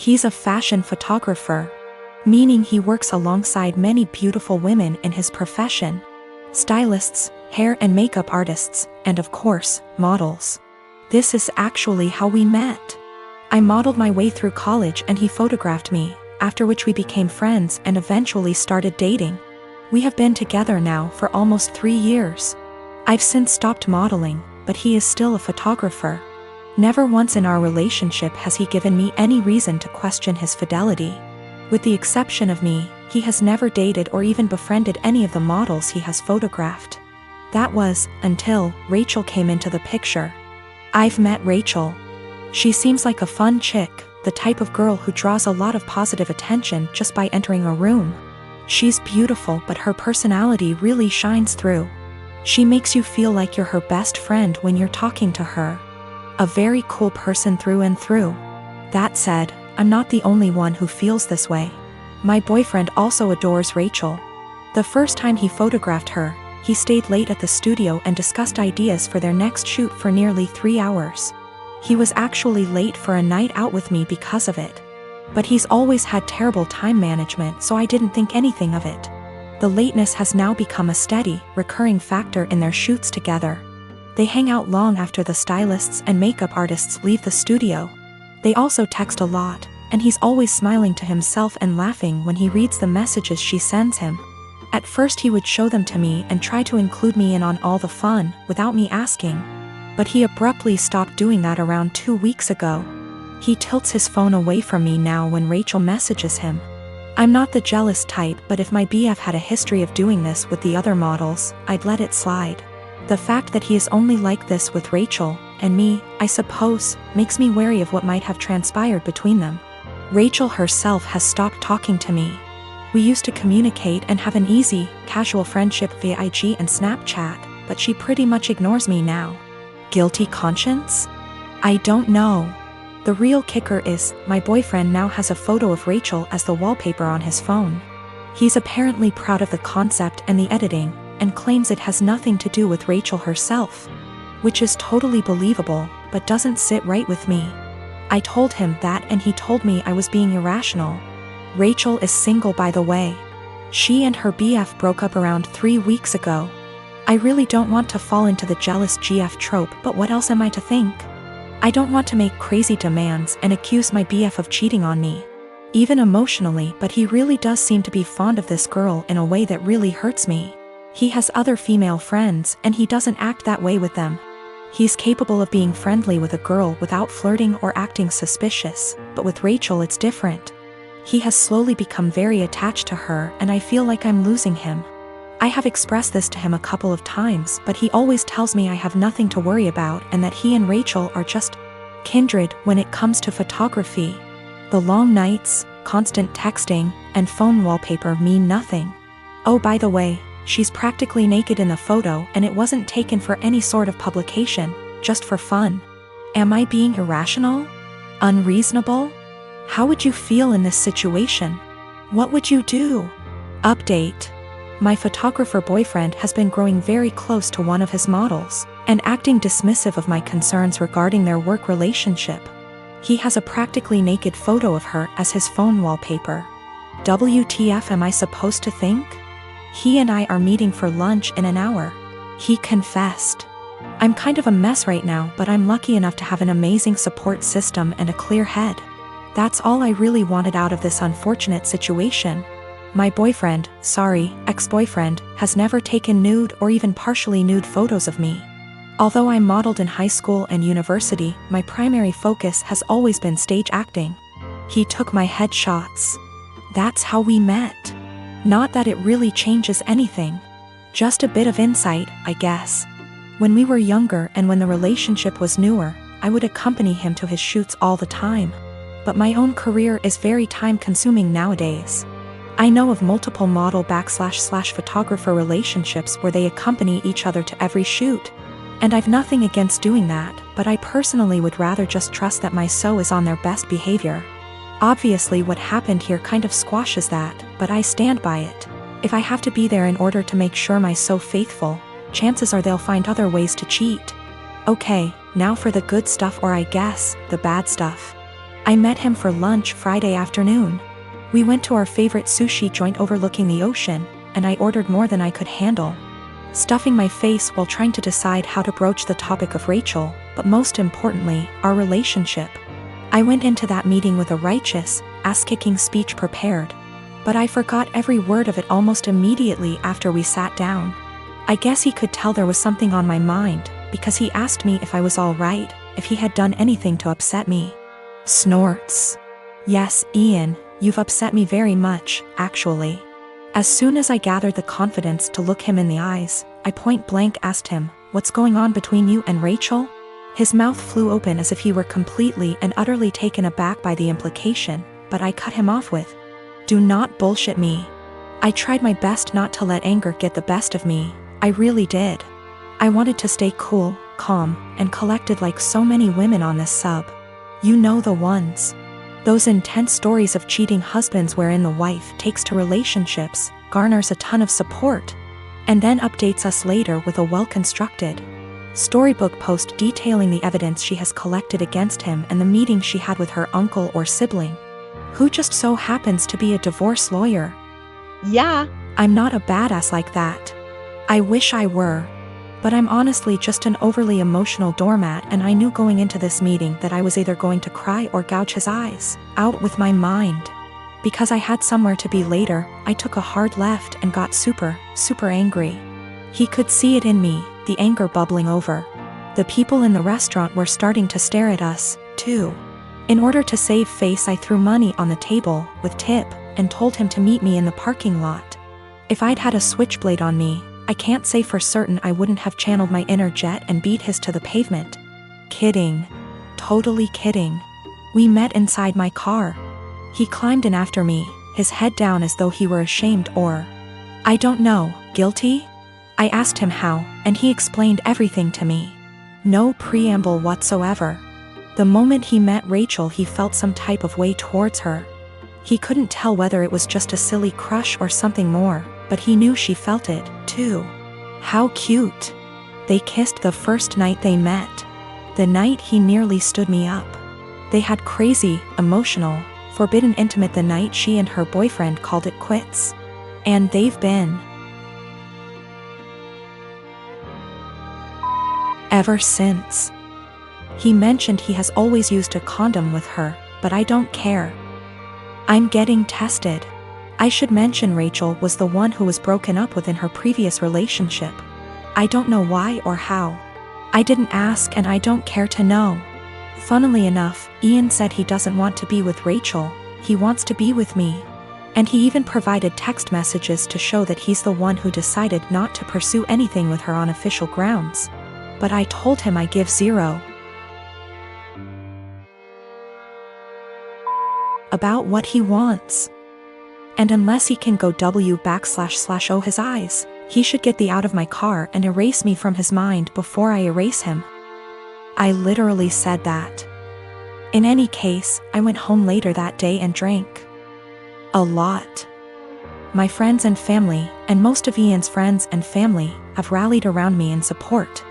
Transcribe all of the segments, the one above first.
He's a fashion photographer, meaning he works alongside many beautiful women in his profession. Stylists, hair and makeup artists, and of course, models. This is actually how we met. I modeled my way through college and he photographed me, after which we became friends and eventually started dating. We have been together now for almost 3 years. I've since stopped modeling, but he is still a photographer. Never once in our relationship has he given me any reason to question his fidelity. With the exception of me, he has never dated or even befriended any of the models he has photographed. That was, until Rachel came into the picture. I've met Rachel. She seems like a fun chick, the type of girl who draws a lot of positive attention just by entering a room. She's beautiful, but her personality really shines through. She makes you feel like you're her best friend when you're talking to her. A very cool person through and through. That said, I'm not the only one who feels this way. My boyfriend also adores Rachel. The first time he photographed her, he stayed late at the studio and discussed ideas for their next shoot for nearly 3 hours. He was actually late for a night out with me because of it. But he's always had terrible time management, so I didn't think anything of it. The lateness has now become a steady, recurring factor in their shoots together. They hang out long after the stylists and makeup artists leave the studio. They also text a lot, and he's always smiling to himself and laughing when he reads the messages she sends him. At first he would show them to me and try to include me in on all the fun, without me asking. But he abruptly stopped doing that around 2 weeks ago. He tilts his phone away from me now when Rachel messages him. I'm not the jealous type, but if my BF had a history of doing this with the other models, I'd let it slide. The fact that he is only like this with Rachel, and me, I suppose, makes me wary of what might have transpired between them. Rachel herself has stopped talking to me. We used to communicate and have an easy, casual friendship via IG and Snapchat, but she pretty much ignores me now. Guilty conscience? I don't know. The real kicker is, my boyfriend now has a photo of Rachel as the wallpaper on his phone. He's apparently proud of the concept and the editing, and claims it has nothing to do with Rachel herself. Which is totally believable, but doesn't sit right with me. I told him that and he told me I was being irrational. Rachel is single, by the way. She and her BF broke up around 3 weeks ago. I really don't want to fall into the jealous GF trope, but what else am I to think? I don't want to make crazy demands and accuse my BF of cheating on me. Even emotionally, but he really does seem to be fond of this girl in a way that really hurts me. He has other female friends and he doesn't act that way with them. He's capable of being friendly with a girl without flirting or acting suspicious, but with Rachel it's different. He has slowly become very attached to her and I feel like I'm losing him. I have expressed this to him a couple of times, but he always tells me I have nothing to worry about and that he and Rachel are just kindred when it comes to photography. The long nights, constant texting, and phone wallpaper mean nothing. Oh, by the way, she's practically naked in the photo and it wasn't taken for any sort of publication, just for fun. Am I being irrational? Unreasonable? How would you feel in this situation? What would you do? Update. My photographer boyfriend has been growing very close to one of his models, and acting dismissive of my concerns regarding their work relationship. He has a practically naked photo of her as his phone wallpaper. WTF am I supposed to think? He and I are meeting for lunch in an hour. He confessed. I'm kind of a mess right now, but I'm lucky enough to have an amazing support system and a clear head. That's all I really wanted out of this unfortunate situation. My boyfriend, ex-boyfriend, has never taken nude or even partially nude photos of me. Although I modeled in high school and university, my primary focus has always been stage acting. He took my headshots. That's how we met. Not that it really changes anything. Just a bit of insight, I guess. When we were younger and when the relationship was newer, I would accompany him to his shoots all the time. But my own career is very time-consuming nowadays. I know of multiple model/photographer relationships where they accompany each other to every shoot. And I've nothing against doing that, but I personally would rather just trust that my SO is on their best behavior. Obviously what happened here kind of squashes that, but I stand by it. If I have to be there in order to make sure my SO faithful, chances are they'll find other ways to cheat. Okay, now for the good stuff, or I guess, the bad stuff. I met him for lunch Friday afternoon. We went to our favorite sushi joint overlooking the ocean, and I ordered more than I could handle, stuffing my face while trying to decide how to broach the topic of Rachel, but most importantly, our relationship. I went into that meeting with a righteous, ass-kicking speech prepared, but I forgot every word of it almost immediately after we sat down. I guess he could tell there was something on my mind, because he asked me if I was all right, if he had done anything to upset me. Snorts. Yes, Ian, you've upset me very much, actually. As soon as I gathered the confidence to look him in the eyes, I point blank asked him, "What's going on between you and Rachel?" His mouth flew open as if he were completely and utterly taken aback by the implication, but I cut him off with, "Do not bullshit me." I tried my best not to let anger get the best of me. I really did. I wanted to stay cool, calm, and collected like so many women on this sub. You know the ones. Those intense stories of cheating husbands wherein the wife takes to relationships, garners a ton of support, and then updates us later with a well-constructed storybook post detailing the evidence she has collected against him and the meeting she had with her uncle or sibling, who just so happens to be a divorce lawyer. Yeah, I'm not a badass like that. I wish I were. But I'm honestly just an overly emotional doormat, and I knew going into this meeting that I was either going to cry or gouge his eyes out with my mind. Because I had somewhere to be later, I took a hard left and got super angry. He could see it in me, the anger bubbling over. The people in the restaurant were starting to stare at us, too. In order to save face, I threw money on the table, with tip, and told him to meet me in the parking lot. If I'd had a switchblade on me, I can't say for certain I wouldn't have channeled my inner jet and beat his to the pavement. Kidding. Totally kidding. We met inside my car. He climbed in after me, his head down as though he were ashamed or, I don't know, guilty? I asked him how, and he explained everything to me. No preamble whatsoever. The moment he met Rachel, he felt some type of way towards her. He couldn't tell whether it was just a silly crush or something more, but he knew she felt it, too. How cute. They kissed the first night they met. The night he nearly stood me up. They had crazy, emotional, forbidden intimate the night she and her boyfriend called it quits. And they've been ever since. He mentioned he has always used a condom with her, but I don't care. I'm getting tested. I should mention Rachel was the one who was broken up with in her previous relationship. I don't know why or how. I didn't ask and I don't care to know. Funnily enough, Ian said he doesn't want to be with Rachel, he wants to be with me. And he even provided text messages to show that he's the one who decided not to pursue anything with her on official grounds. But I told him I give zero about what he wants. And unless he can go // his eyes, he should get the out of my car and erase me from his mind before I erase him. I literally said that. In any case, I went home later that day and drank a lot. My friends and family, and most of Ian's friends and family, have rallied around me in support.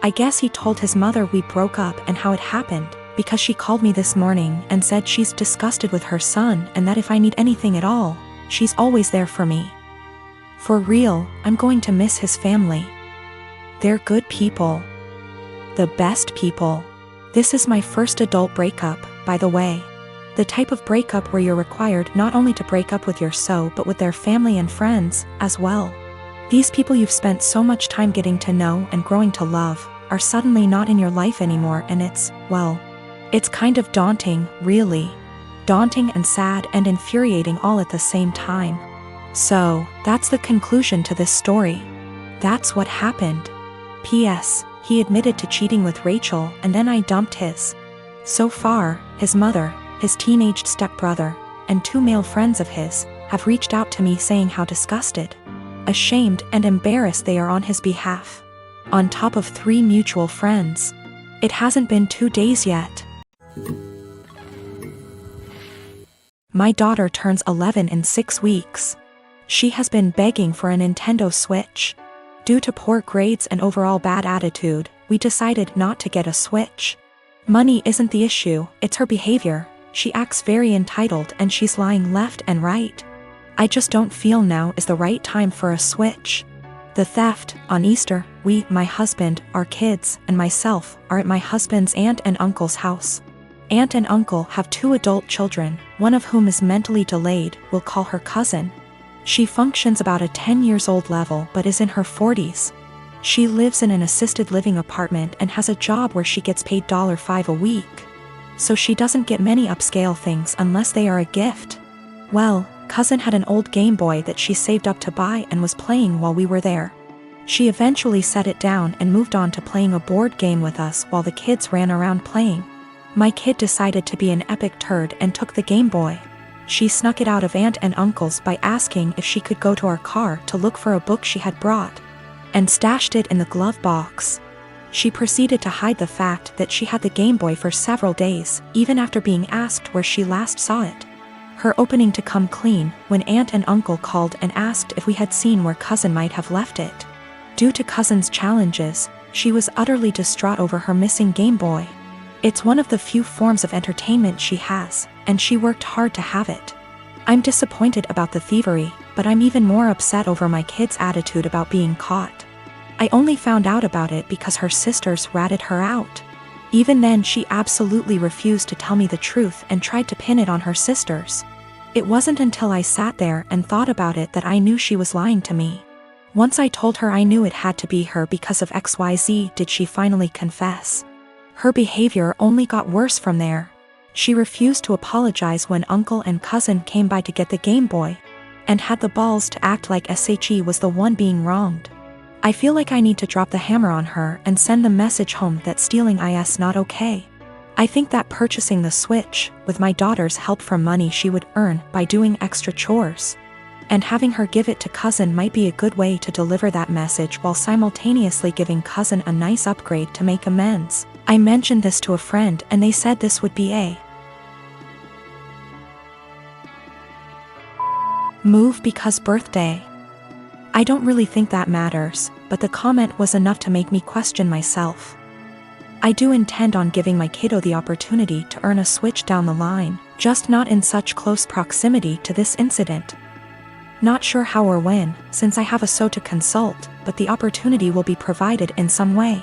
I guess he told his mother we broke up and how it happened, because she called me this morning and said she's disgusted with her son and that if I need anything at all, she's always there for me. For real, I'm going to miss his family. They're good people. The best people. This is my first adult breakup, by the way. The type of breakup where you're required not only to break up with your so but with their family and friends, as well. These people you've spent so much time getting to know and growing to love, are suddenly not in your life anymore, and it's, well, it's kind of daunting, really. Daunting and sad and infuriating all at the same time. So, that's the conclusion to this story. That's what happened. P.S. He admitted to cheating with Rachel and then I dumped his. So far, his mother, his teenaged stepbrother, and 2 male friends of his, have reached out to me saying how disgusted, ashamed and embarrassed they are on his behalf. On top of 3 mutual friends. It hasn't been 2 days yet. My daughter turns 11 in 6 weeks. She has been begging for a Nintendo Switch. Due to poor grades and overall bad attitude, we decided not to get a Switch. Money isn't the issue, it's her behavior. She acts very entitled and she's lying left and right. I just don't feel now is the right time for a switch. The theft, on Easter, we, my husband, our kids, and myself, are at my husband's aunt and uncle's house. Aunt and uncle have 2 adult children, one of whom is mentally delayed, we'll call her cousin. She functions about a 10 years old level but is in her 40s. She lives in an assisted living apartment and has a job where she gets paid $5 a week. So she doesn't get many upscale things unless they are a gift. Well, cousin had an old Game Boy that she saved up to buy and was playing while we were there. She eventually set it down and moved on to playing a board game with us while the kids ran around playing. My kid decided to be an epic turd and took the Game Boy. She snuck it out of aunt and uncle's by asking if she could go to our car to look for a book she had brought, and stashed it in the glove box. She proceeded to hide the fact that she had the Game Boy for several days, even after being asked where she last saw it. Her opening to come clean when aunt and uncle called and asked if we had seen where cousin might have left it. Due to cousin's challenges, she was utterly distraught over her missing Game Boy. It's one of the few forms of entertainment she has, and she worked hard to have it. I'm disappointed about the thievery, but I'm even more upset over my kid's attitude about being caught. I only found out about it because her sisters ratted her out. Even then she absolutely refused to tell me the truth and tried to pin it on her sisters. It wasn't until I sat there and thought about it that I knew she was lying to me. Once I told her I knew it had to be her because of XYZ did she finally confess. Her behavior only got worse from there. She refused to apologize when uncle and cousin came by to get the Game Boy, and had the balls to act like SHE was the one being wronged. I feel like I need to drop the hammer on her and send the message home that stealing is not okay. I think that purchasing the Switch, with my daughter's help from money she would earn by doing extra chores, and having her give it to cousin might be a good way to deliver that message while simultaneously giving cousin a nice upgrade to make amends. I mentioned this to a friend and they said this would be a move because birthday. I don't really think that matters, but the comment was enough to make me question myself. I do intend on giving my kiddo the opportunity to earn a Switch down the line, just not in such close proximity to this incident. Not sure how or when, since I have a SO to consult, but the opportunity will be provided in some way.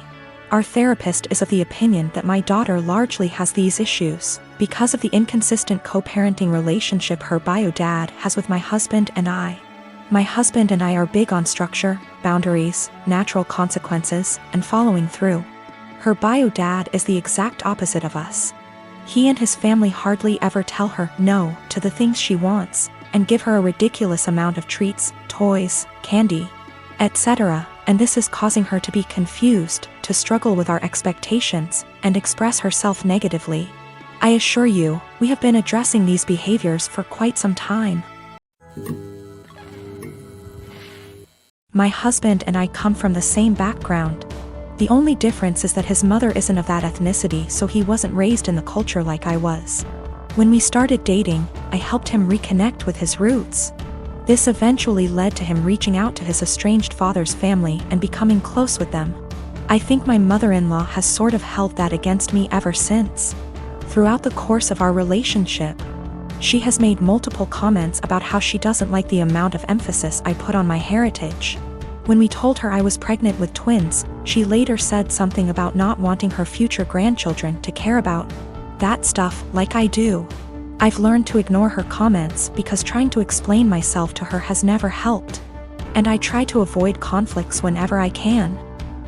Our therapist is of the opinion that my daughter largely has these issues because of the inconsistent co-parenting relationship her bio dad has with my husband and I. My husband and I are big on structure, boundaries, natural consequences, and following through. Her bio dad is the exact opposite of us. He and his family hardly ever tell her no to the things she wants, and give her a ridiculous amount of treats, toys, candy, etc., and this is causing her to be confused, to struggle with our expectations, and express herself negatively. I assure you, we have been addressing these behaviors for quite some time. My husband and I come from the same background. The only difference is that his mother isn't of that ethnicity, so he wasn't raised in the culture like I was. When we started dating, I helped him reconnect with his roots. This eventually led to him reaching out to his estranged father's family and becoming close with them. I think my mother-in-law has sort of held that against me ever since. Throughout the course of our relationship, she has made multiple comments about how she doesn't like the amount of emphasis I put on my heritage. When we told her I was pregnant with twins, she later said something about not wanting her future grandchildren to care about that stuff like I do. I've learned to ignore her comments because trying to explain myself to her has never helped. And I try to avoid conflicts whenever I can.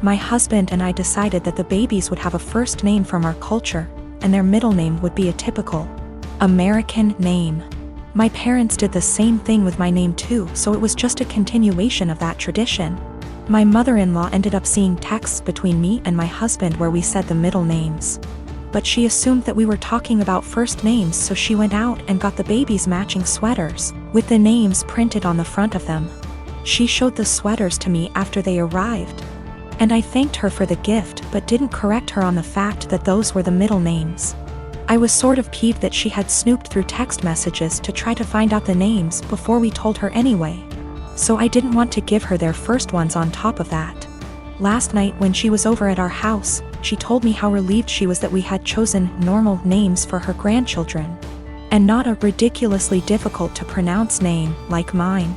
My husband and I decided that the babies would have a first name from our culture, and their middle name would be a typical American name. My parents did the same thing with my name too, so it was just a continuation of that tradition. My mother-in-law ended up seeing texts between me and my husband where we said the middle names. But she assumed that we were talking about first names, so she went out and got the babies matching sweaters, with the names printed on the front of them. She showed the sweaters to me after they arrived. And I thanked her for the gift but didn't correct her on the fact that those were the middle names. I was sort of peeved that she had snooped through text messages to try to find out the names before we told her anyway. So I didn't want to give her their first ones on top of that. Last night when she was over at our house, she told me how relieved she was that we had chosen normal names for her grandchildren, and not a ridiculously difficult to pronounce name like mine.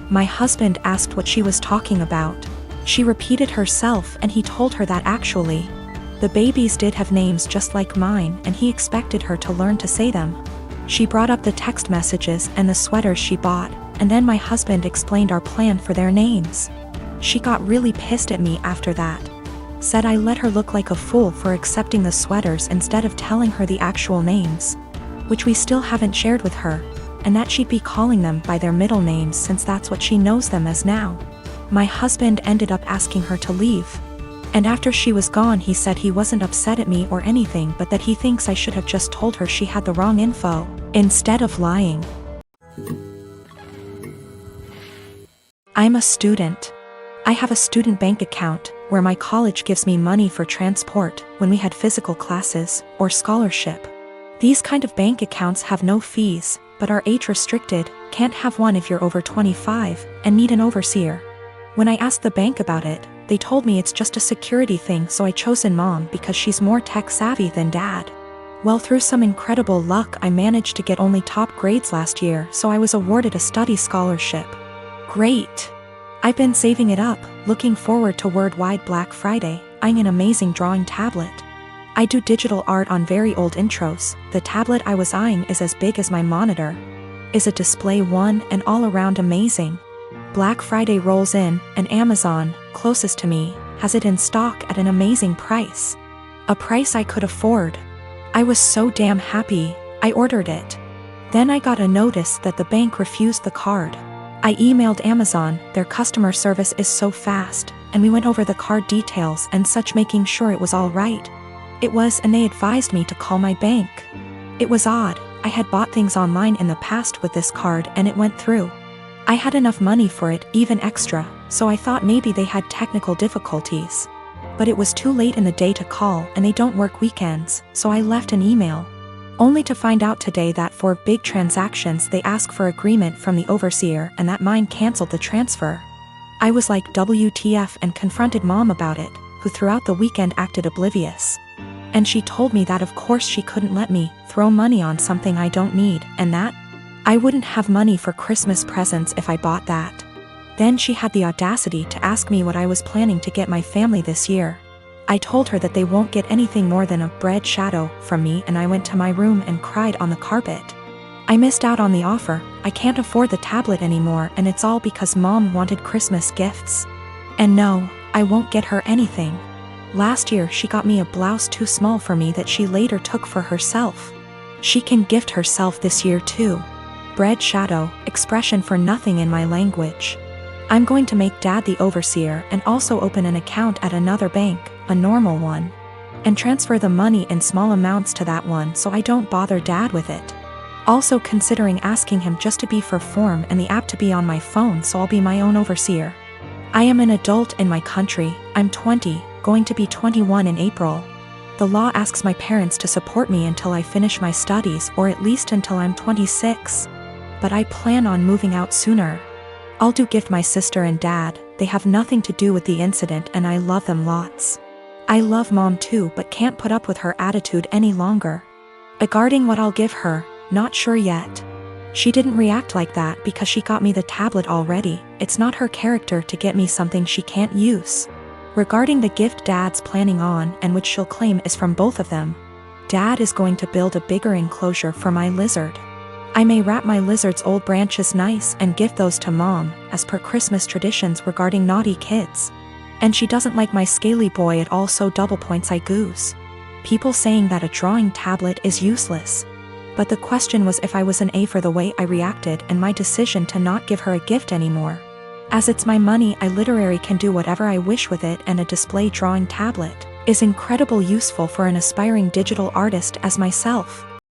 My husband asked what she was talking about. She repeated herself, and he told her that actually, the babies did have names just like mine, and he expected her to learn to say them. She brought up the text messages and the sweaters she bought, and then my husband explained our plan for their names. She got really pissed at me after that. Said I let her look like a fool for accepting the sweaters instead of telling her the actual names, which we still haven't shared with her, and that she'd be calling them by their middle names since that's what she knows them as now. My husband ended up asking her to leave. And after she was gone, he said he wasn't upset at me or anything, but that he thinks I should have just told her she had the wrong info, instead of lying. I'm a student. I have a student bank account, where my college gives me money for transport when we had physical classes, or scholarship. These kind of bank accounts have no fees, but are age restricted, can't have one if you're over 25, and need an overseer. When I asked the bank about it, they told me it's just a security thing, so I chosen mom because she's more tech savvy than dad. Well, through some incredible luck, I managed to get only top grades last year, so I was awarded a study scholarship. Great! I've been saving it up, looking forward to Worldwide Black Friday, eyeing an amazing drawing tablet. I do digital art on very old intros. The tablet I was eyeing is as big as my monitor. Is a display one and all around amazing. Black Friday rolls in, and Amazon, closest to me, has it in stock at an amazing price. A price I could afford. I was so damn happy, I ordered it. Then I got a notice that the bank refused the card. I emailed Amazon, their customer service is so fast, and we went over the card details and such, making sure it was all right. It was, and they advised me to call my bank. It was odd, I had bought things online in the past with this card and it went through. I had enough money for it, even extra, so I thought maybe they had technical difficulties. But it was too late in the day to call, and they don't work weekends, so I left an email. Only to find out today that for big transactions they ask for agreement from the overseer and that mine canceled the transfer. I was like WTF and confronted mom about it, who throughout the weekend acted oblivious. And she told me that of course she couldn't let me throw money on something I don't need, and that I wouldn't have money for Christmas presents if I bought that. Then she had the audacity to ask me what I was planning to get my family this year. I told her that they won't get anything more than a bread shadow from me, and I went to my room and cried on the carpet. I missed out on the offer. I can't afford the tablet anymore, and it's all because mom wanted Christmas gifts. And no, I won't get her anything. Last year she got me a blouse too small for me that she later took for herself. She can gift herself this year too. Bread shadow, expression for nothing in my language. I'm going to make dad the overseer and also open an account at another bank, a normal one, and transfer the money in small amounts to that one so I don't bother dad with it. Also considering asking him just to be for form and the app to be on my phone so I'll be my own overseer. I am an adult in my country, I'm 20, going to be 21 in April. The law asks my parents to support me until I finish my studies, or at least until I'm 26. But I plan on moving out sooner. I'll do gift my sister and dad, they have nothing to do with the incident and I love them lots. I love mom too, but can't put up with her attitude any longer. Regarding what I'll give her, not sure yet. She didn't react like that because she got me the tablet already. It's not her character to get me something she can't use. Regarding the gift dad's planning on, and which she'll claim is from both of them, dad is going to build a bigger enclosure for my lizard. I may wrap my lizard's old branches nice and gift those to mom, as per Christmas traditions regarding naughty kids. And she doesn't like my scaly boy at all, so double points I goose. People saying that a drawing tablet is useless. But the question was if I was an A for the way I reacted and my decision to not give her a gift anymore. As it's my money, I literally can do whatever I wish with it, and a display drawing tablet is incredibly useful for an aspiring digital artist as myself.